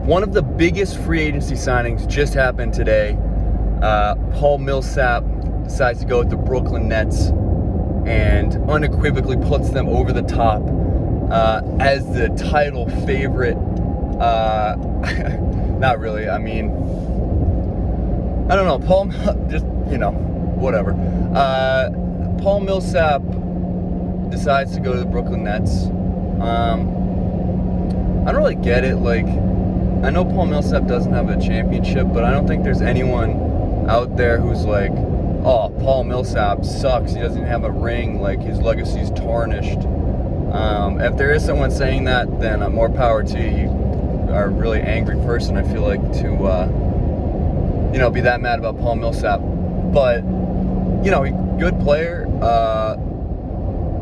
One of the biggest free agency signings just happened today. Paul Millsap decides to go with the Brooklyn Nets and unequivocally puts them over the top as the title favorite. Not really. I mean, I don't know. Paul, just, whatever. Paul Millsap decides to go to the Brooklyn Nets. I don't really get it. I know Paul Millsap doesn't have a championship, but I don't think there's anyone out there who's like, oh, Paul Millsap sucks. He doesn't have a ring. His legacy's tarnished. If there is someone saying that, then more power to you. You are a really angry person, I feel like, to, be that mad about Paul Millsap. But, good player. A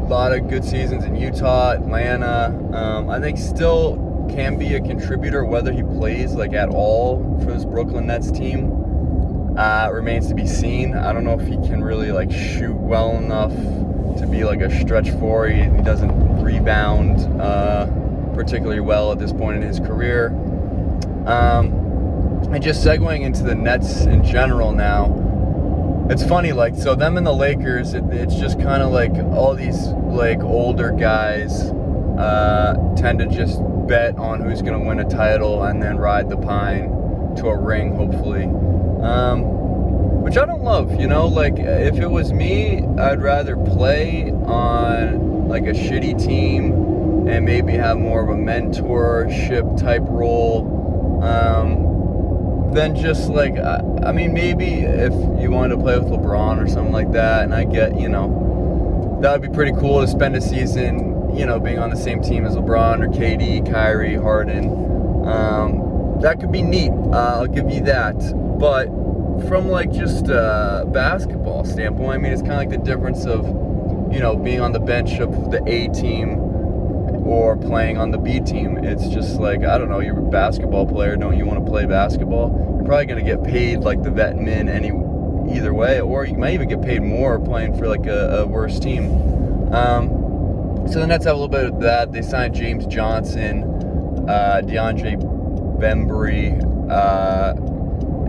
lot of good seasons in Utah, Atlanta. I think still can be a contributor, whether he plays at all for this Brooklyn Nets team remains to be seen. I don't know if he can really shoot well enough to be a stretch four. He doesn't rebound particularly well at this point in his career. And just segueing into the Nets in general now, it's funny, so them and the Lakers, it's just kind of all these older guys tend to just bet on who's going to win a title and then ride the pine to a ring, hopefully. Which I don't love, if it was me, I'd rather play on a shitty team and maybe have more of a mentorship type role than just maybe if you wanted to play with LeBron or something like that, and I get, that would be pretty cool to spend a season being on the same team as LeBron or KD, Kyrie, Harden. That could be neat. I'll give you that. But from just a basketball standpoint, it's kind of the difference of, being on the bench of the A team or playing on the B team. It's just I don't know, you're a basketball player. Don't you want to play basketball? You're probably going to get paid the vet min either way, or you might even get paid more playing for a worse team. So the Nets have a little bit of that. They signed James Johnson, DeAndre Bembry,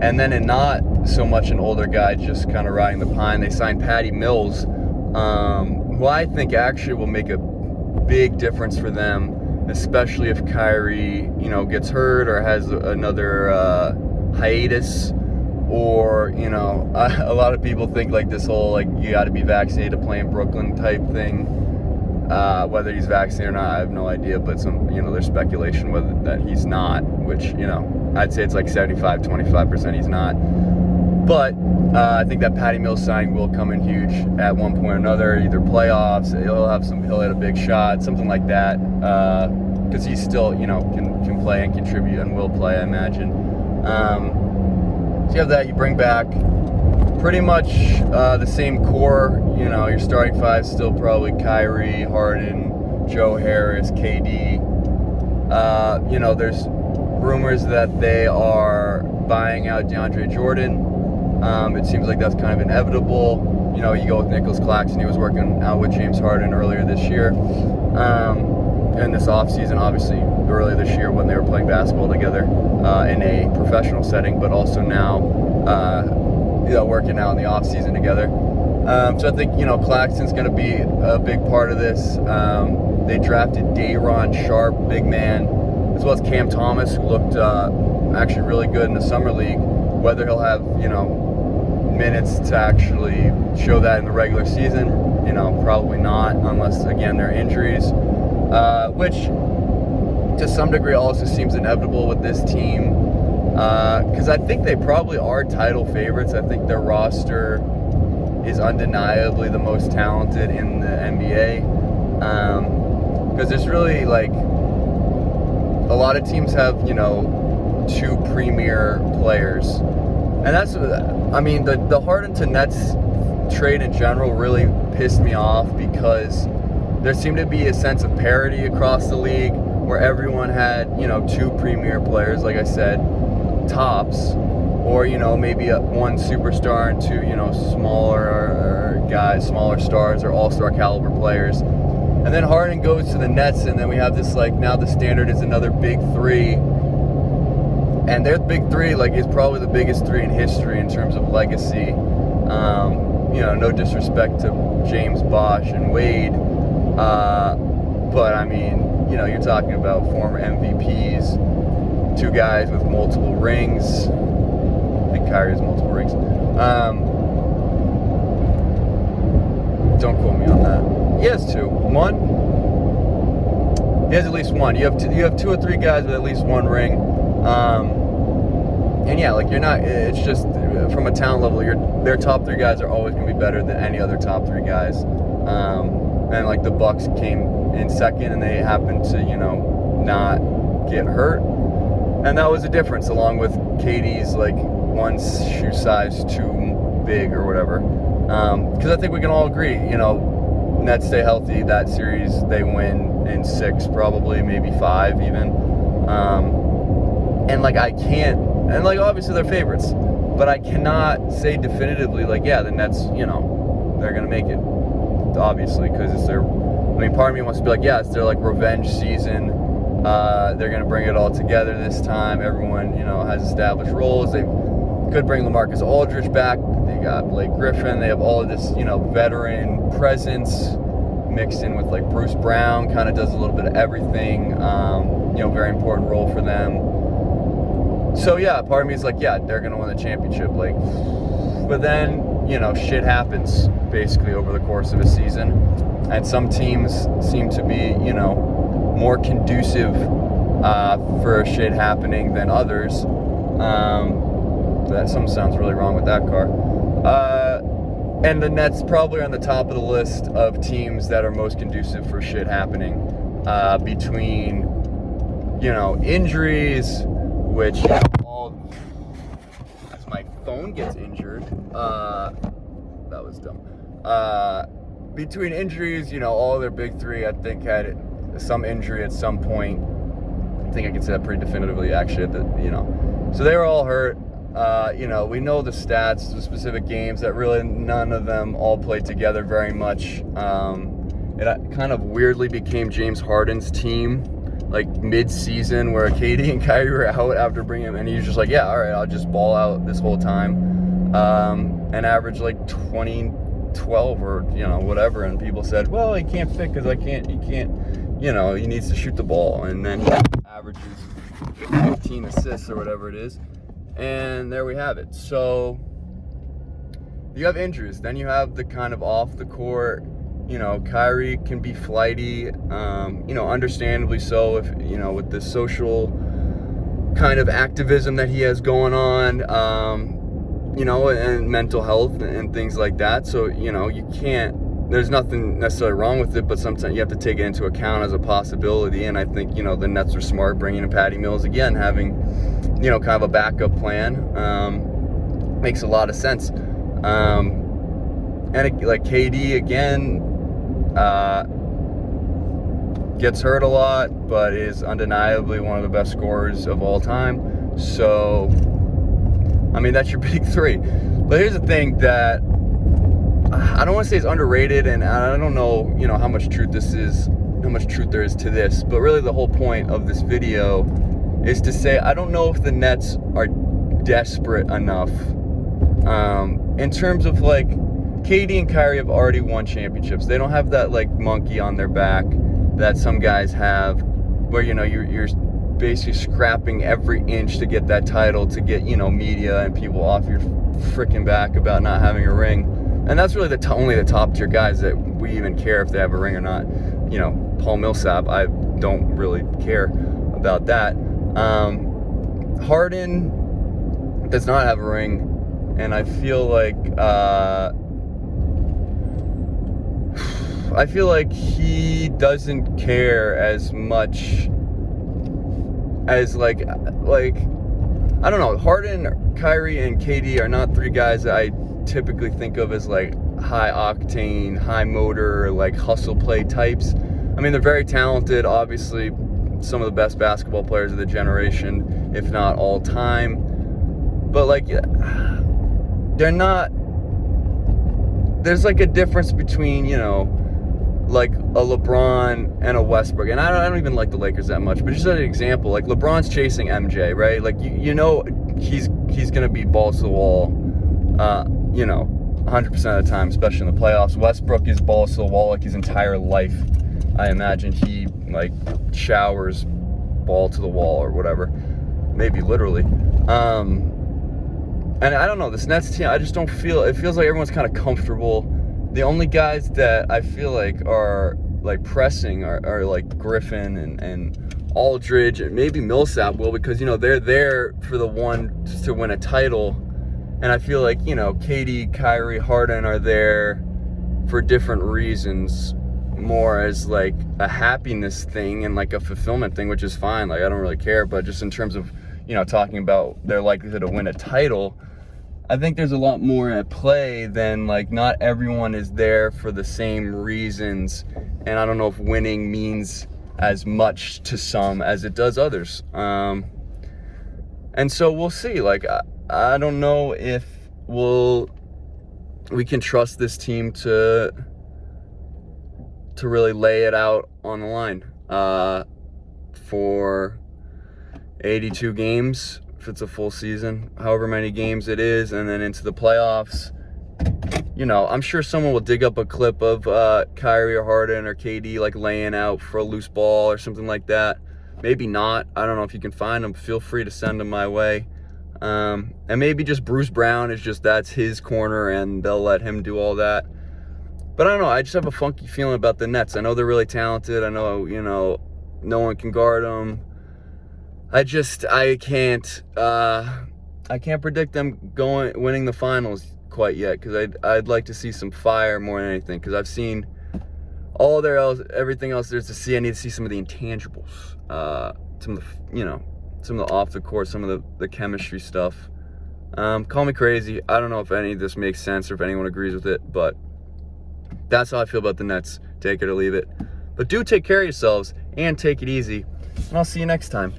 and then not so much an older guy, just kind of riding the pine, they signed Patty Mills, who I think actually will make a big difference for them, especially if Kyrie, gets hurt or has another hiatus, or, a lot of people think this whole, you got to be vaccinated to play in Brooklyn type thing. Whether he's vaccinated or not, I have no idea, but there's speculation that he's not, which, I'd say it's 75-25% he's not. But I think that Patty Mills signing will come in huge at one point or another, either playoffs, he'll hit a big shot, something like that, because he's still, can play and contribute and will play, I imagine. So you have that, you bring back pretty much the same core. Your starting five still probably Kyrie, Harden, Joe Harris, KD. There's rumors that they are buying out DeAndre Jordan. It seems like that's kind of inevitable. You go with Nicholas Claxton. He was working out with James Harden earlier this year. And this offseason, obviously, earlier this year when they were playing basketball together in a professional setting, but also now working out in the off season together. So I think Claxton's going to be a big part of this. They drafted Day'Ron Sharpe, big man, as well as Cam Thomas, who looked actually really good in the summer league. Whether he'll have minutes to actually show that in the regular season, probably not, unless again there are injuries, which to some degree also seems inevitable with this team. Because I think they probably are title favorites. I think their roster is undeniably the most talented in the NBA. Because there's really a lot of teams have two premier players, and that's the Harden to Nets trade in general really pissed me off, because there seemed to be a sense of parity across the league where everyone had two premier players, like I said, tops, or maybe one superstar and two smaller guys, smaller stars, or all-star caliber players. And then Harden goes to the Nets, and then we have this now the standard is another big three, And their big three, like, is probably the biggest three in history in terms of legacy. No disrespect to James, Bosh, and Wade. But, I mean, you're talking about former MVPs, two guys with multiple rings. I think Kyrie has multiple rings. Don't quote me on that. He has two. One? He has at least one. You have two or three guys with at least one ring. And yeah, like, you're not, it's just from a talent level, their top three guys are always going to be better than any other top three guys. And like the Bucks came in second and they happened to, not get hurt. And that was a difference, along with KD's like one shoe size too big or whatever. Because I think we can all agree, Nets stay healthy. That series they win in 6, probably, maybe 5 even. And like, I can't, and like, obviously they're favorites, but I cannot say definitively, like, yeah, the Nets, they're going to make it, obviously, because it's their, part of me wants to be like, yeah, it's their like revenge season. They're going to bring it all together this time. Everyone, has established roles. They could bring LaMarcus Aldridge back. They got Blake Griffin. They have all of this, veteran presence mixed in with like Bruce Brown, kind of does a little bit of everything. Very important role for them. So yeah, part of me is like, yeah, they're going to win the championship. Like, but then, shit happens basically over the course of a season. And some teams seem to be, more conducive for shit happening than others. That something sounds really wrong with that car. And the Nets probably are on the top of the list of teams that are most conducive for shit happening. Between, injuries, which all, as my phone gets injured, that was dumb. Between injuries, all their big three, I think, had some injury at some point. I think I can say that pretty definitively, actually. So they were all hurt. We know the stats, the specific games, that really none of them all played together very much. It kind of weirdly became James Harden's team, like mid-season, where KD and Kyrie were out after bringing him, and he was just like, yeah, all right, I'll just ball out this whole time, and average like 20, 12 or whatever. And people said, well, he can't fit because he needs to shoot the ball, and then he averages 15 assists or whatever it is. And there we have it. So you have injuries. Then you have the kind of off the court, Kyrie can be flighty, understandably so, if, with the social kind of activism that he has going on, and mental health and things like that. So, you can't, there's nothing necessarily wrong with it, but sometimes you have to take it into account as a possibility. And I think, the Nets are smart bringing in Patty Mills again, having, kind of a backup plan. Makes a lot of sense. And like KD again, gets hurt a lot, but is undeniably one of the best scorers of all time. So, that's your big three. But here's the thing that I don't want to say it's underrated, and I don't know, how much truth there is to this, but really the whole point of this video is to say, I don't know if the Nets are desperate enough, in terms of like, KD and Kyrie have already won championships. They don't have that like monkey on their back that some guys have, where you're basically scrapping every inch to get that title, to get media and people off your freaking back about not having a ring. And that's really only the top tier guys that we even care if they have a ring or not. Paul Millsap, I don't really care about that. Harden does not have a ring, and I feel like he doesn't care as much as like I don't know. Harden, Kyrie, and KD are not three guys that I typically think of as like high octane, high motor, like hustle play types. They're very talented, obviously some of the best basketball players of the generation, if not all time. But like, they're not, there's like a difference between, like a LeBron and a Westbrook, and I don't even like the Lakers that much, but just as an example, like LeBron's chasing MJ, right? Like you know he's gonna be balls to the wall, 100% of the time, especially in the playoffs. Westbrook is balls to the wall like his entire life. I imagine he like showers ball to the wall or whatever, maybe literally. And I don't know, this Nets team, I just don't feel, it feels like everyone's kind of comfortable. The only guys that I feel like are like pressing are like Griffin and Aldridge, and maybe Millsap will, because, they're there for the one to win a title. And I feel like, KD, Kyrie, Harden are there for different reasons, more as like a happiness thing and like a fulfillment thing, which is fine. Like, I don't really care. But just in terms of, talking about their likelihood to win a title, I think there's a lot more at play than, like, not everyone is there for the same reasons. And I don't know if winning means as much to some as it does others. And so we'll see. Like, I don't know if we can trust this team to really lay it out on the line for 82 games, if it's a full season, however many games it is, and then into the playoffs. I'm sure someone will dig up a clip of Kyrie or Harden or KD like laying out for a loose ball or something like that. Maybe not. I don't know if you can find them. Feel free to send them my way. And maybe just Bruce Brown is just, that's his corner and they'll let him do all that. But I don't know. I just have a funky feeling about the Nets. I know they're really talented. I know, no one can guard them. I can't predict them winning the finals quite yet, because I'd like to see some fire more than anything, because I've seen everything else there's to see. I need to see some of the intangibles, some of the off the court, some of the chemistry stuff. Call me crazy. I don't know if any of this makes sense or if anyone agrees with it, but that's how I feel about the Nets. Take it or leave it. But do take care of yourselves and take it easy. And I'll see you next time.